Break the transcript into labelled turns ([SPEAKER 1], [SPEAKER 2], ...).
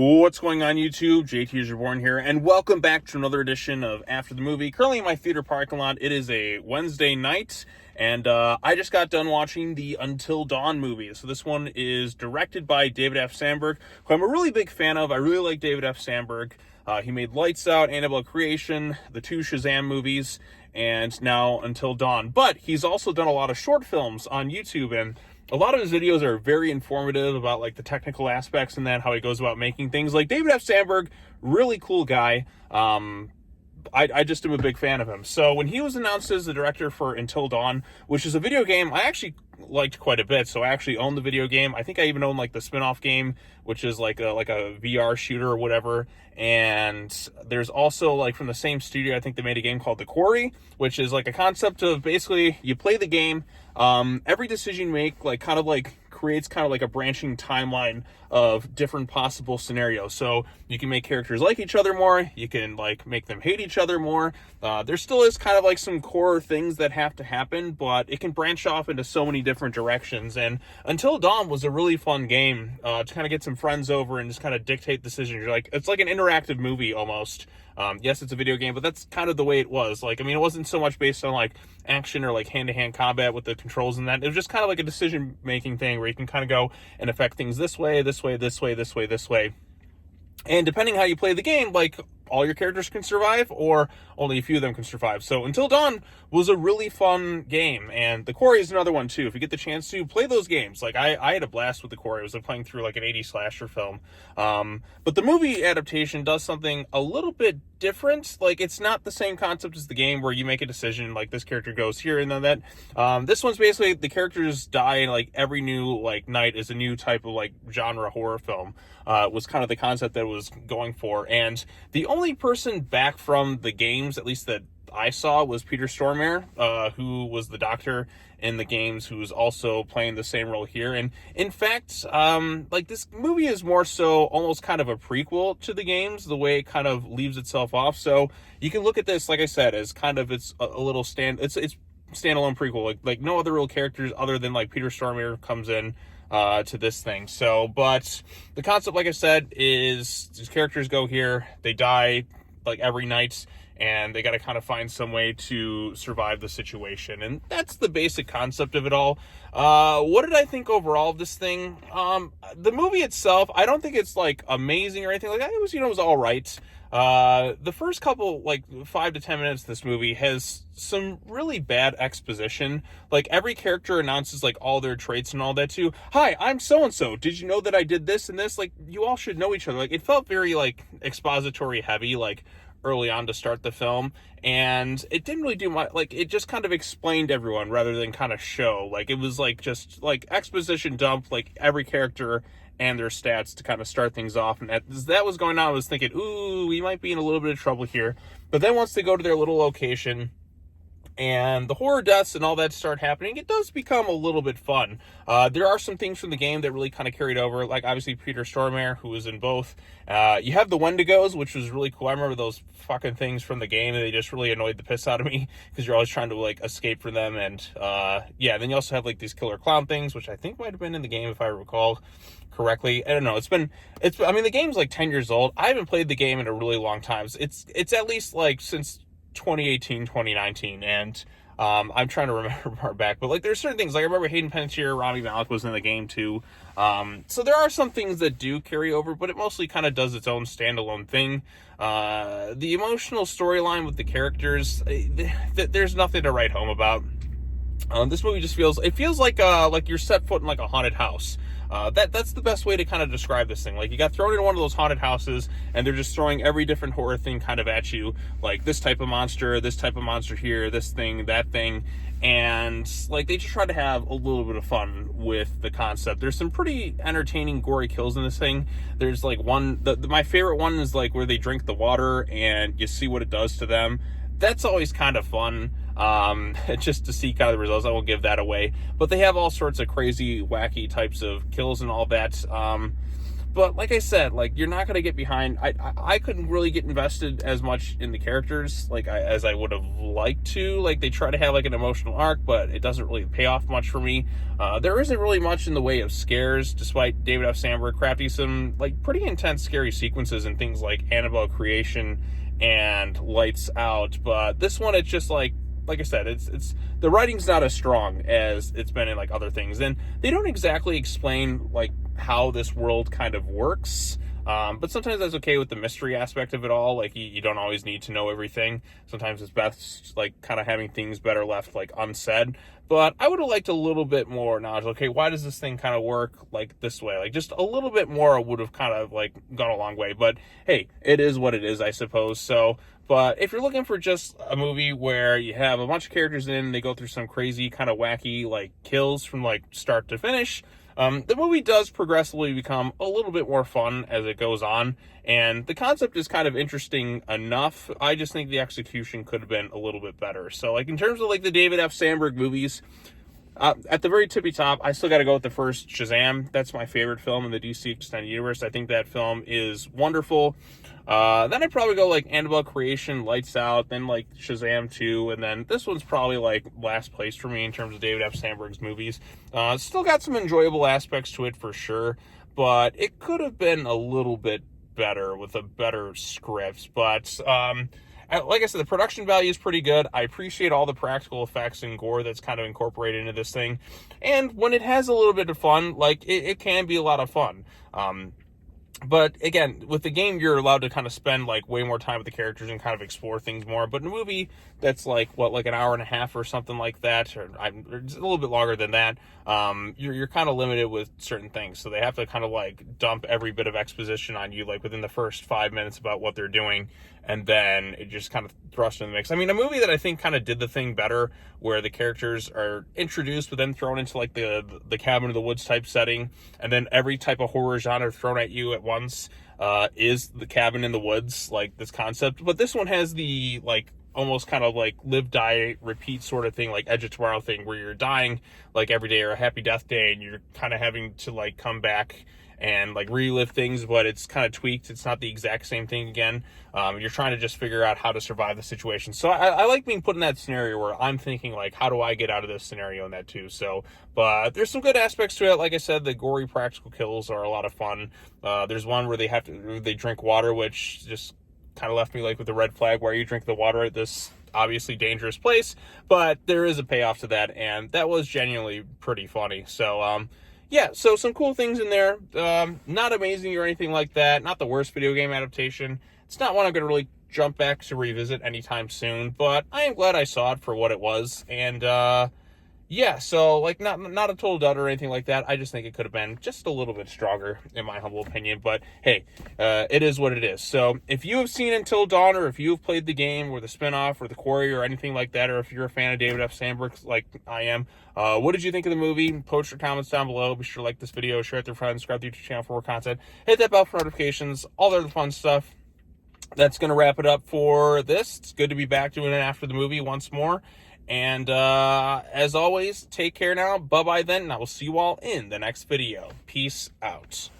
[SPEAKER 1] What's going on, YouTube? JT is Reborn here, and welcome back to another edition of After the Movie. Currently in my theater parking lot. It is a Wednesday night, and I just got done watching the Until Dawn movie. So this one is directed by David F. Sandberg, who I'm a really big fan of. I really like David F. Sandberg. He made Lights Out, Annabelle Creation, the two Shazam movies, and now Until Dawn. But he's also done a lot of short films on YouTube, and a lot of his videos are very informative about like the technical aspects and that, how he goes about making things. Like David F. Sandberg, really cool guy. I just am a big fan of him. So when he was announced as the director for Until Dawn, which is a video game I actually liked quite a bit. So I actually own the video game. I think I even own like the spin-off game, which is like a VR shooter or whatever. And there's also like from the same studio, I think they made a game called The Quarry, which is like a concept of basically you play the game. Every decision you make creates kind of like a branching timeline of different possible scenarios. So you can make characters like each other more. You can like make them hate each other more. There still is kind of like some core things that have to happen, but it can branch off into so many different directions. And Until Dawn was a really fun game to kind of get some friends over and just kind of dictate decisions. It's like an interactive movie almost. Yes, it's a video game, but that's kind of the way it was. Like, I mean, it wasn't so much based on like action or like hand-to-hand combat with the controls and that. It was just kind of like a decision-making thing where you can kind of go and affect things this way, this way, this way, this way, this way. And depending how you play the game, like all your characters can survive or only a few of them can survive. So Until Dawn was a really fun game, and The Quarry is another one too. If you get the chance to play those games, like I had a blast with The Quarry. I was like playing through like an 80s slasher film. But the movie adaptation does something a little bit different. Like it's not the same concept as the game where you make a decision like this character goes here and then that. This one's basically the characters die, and like every new like night is a new type of like genre horror film. Was kind of the concept that it was going for. And the only person back from the games, at least that I saw, was Peter Stormare, who was the doctor in the games, who's also playing the same role here. And in fact, like this movie is more so almost kind of a prequel to the games, the way it kind of leaves itself off. So you can look at this, like I said, as kind of it's a little it's standalone prequel, like no other real characters other than like Peter Stormare comes in to this thing. So, but the concept, like I said, is these characters go here, they die like every night, and they got to kind of find some way to survive the situation. And that's the basic concept of it all. What did I think overall of this thing? The movie itself, I don't think it's like amazing or anything like that. It was, it was all right. The first couple, like 5 to 10 minutes of this movie has some really bad exposition. Like every character announces like all their traits and all that too. Hi, I'm so-and-so. Did you know that I did this and this? Like you all should know each other. Like it felt very like expository heavy, like early on to start the film, and it didn't really do much. Like it just kind of explained everyone rather than kind of show. Like it was like just like exposition dump, like every character and their stats to kind of start things off. And as that was going on, I was thinking, ooh, we might be in a little bit of trouble here. But then once they go to their little location and the horror deaths and all that start happening, it does become a little bit fun. There are some things from the game that really kind of carried over, like obviously Peter Stormare, who was in both. You have the Wendigos, which was really cool. I remember those fucking things from the game, and they just really annoyed the piss out of me because you're always trying to like escape from them. And yeah, then you also have like these killer clown things, which I think might have been in the game if I recall correctly. I don't know. I mean, the game's like 10 years old. I haven't played the game in a really long time. It's at least like since 2018, 2019, and I'm trying to remember back, but like there's certain things, like I remember Hayden Panettiere, Rami Malek was in the game too. So there are some things that do carry over, but it mostly kind of does its own standalone thing. The emotional storyline with the characters, there's nothing to write home about. This movie just feels like you're set foot in like a haunted house. That's the best way to kind of describe this thing. Like you got thrown in one of those haunted houses and they're just throwing every different horror thing kind of at you. Like this type of monster here, this thing, that thing. And like they just try to have a little bit of fun with the concept. There's some pretty entertaining gory kills in this thing. There's like one, my favorite one is like where they drink the water and you see what it does to them. That's always kind of fun. Just to see kind of the results. I won't give that away, but they have all sorts of crazy, wacky types of kills and all that. But like I said, like, you're not going to get behind. I couldn't really get invested as much in the characters like as I would have liked to. Like, they try to have like an emotional arc, but it doesn't really pay off much for me. There isn't really much in the way of scares, despite David F. Sandberg crafting some like pretty intense scary sequences in things like Annabelle Creation and Lights Out. But this one, it's just like I said, it's the writing's not as strong as it's been in like other things, and they don't exactly explain like how this world kind of works. But sometimes that's okay with the mystery aspect of it all. Like, you don't always need to know everything. Sometimes it's best like kind of having things better left like unsaid. But I would have liked a little bit more knowledge. Okay, why does this thing kind of work like this way? Like, just a little bit more would have kind of like gone a long way. But hey, it is what it is, I suppose. So, but if you're looking for just a movie where you have a bunch of characters in, they go through some crazy kind of wacky like kills from like start to finish, the movie does progressively become a little bit more fun as it goes on, and the concept is kind of interesting enough. I just think the execution could have been a little bit better. So, like, in terms of like the David F. Sandberg movies, at the very tippy top, I still got to go with the first Shazam. That's my favorite film in the DC Extended Universe. I think that film is wonderful. Then I'd probably go like Annabelle Creation, Lights Out, then like Shazam 2, and then this one's probably like last place for me in terms of David F. Sandberg's movies. Still got some enjoyable aspects to it for sure, but it could have been a little bit better with a better script. But like I said, the production value is pretty good. I appreciate all the practical effects and gore that's kind of incorporated into this thing. And when it has a little bit of fun, like, it can be a lot of fun. But again, with the game, you're allowed to kind of spend like way more time with the characters and kind of explore things more. But in a movie that's like like an hour and a half or something like that, or it's a little bit longer than that, you're kind of limited with certain things. So they have to kind of like dump every bit of exposition on you like within the first 5 minutes about what they're doing, and then it just kind of thrust in the mix. I mean, a movie that I think kind of did the thing better, where the characters are introduced but then thrown into like the cabin in the woods type setting, and then every type of horror genre thrown at you at once, is the cabin in the woods, like this concept. But this one has the like almost kind of like live, die, repeat sort of thing, like Edge of Tomorrow thing, where you're dying like every day, or a Happy Death Day, and you're kind of having to like come back and like relive things, but it's kind of tweaked. It's not the exact same thing again. You're trying to just figure out how to survive the situation. So I like being put in that scenario where I'm thinking like, how do I get out of this scenario in that too? So, but there's some good aspects to it. Like I said, the gory practical kills are a lot of fun. There's one where they drink water, which just kind of left me like with a red flag. Why you drink the water at this obviously dangerous place? But there is a payoff to that, and that was genuinely pretty funny. So, yeah, so some cool things in there. Not amazing or anything like that. Not the worst video game adaptation. It's not one I'm going to really jump back to revisit anytime soon, but I am glad I saw it for what it was. And yeah, so like not a total dud or anything like that. I just think it could have been just a little bit stronger, in my humble opinion. But hey, it is what it is. So if you have seen Until Dawn, or if you have played the game or the spinoff or the Quarry or anything like that, or if you're a fan of David F. Sandberg like I am, what did you think of the movie? Post your comments down below. Be sure to like this video, share it with your friends, subscribe to the YouTube channel for more content, hit that bell for notifications, all the other fun stuff. That's going to wrap it up for this. It's good to be back doing it after the movie once more. And as always, take care now. Bye-bye then, and I will see you all in the next video. Peace out.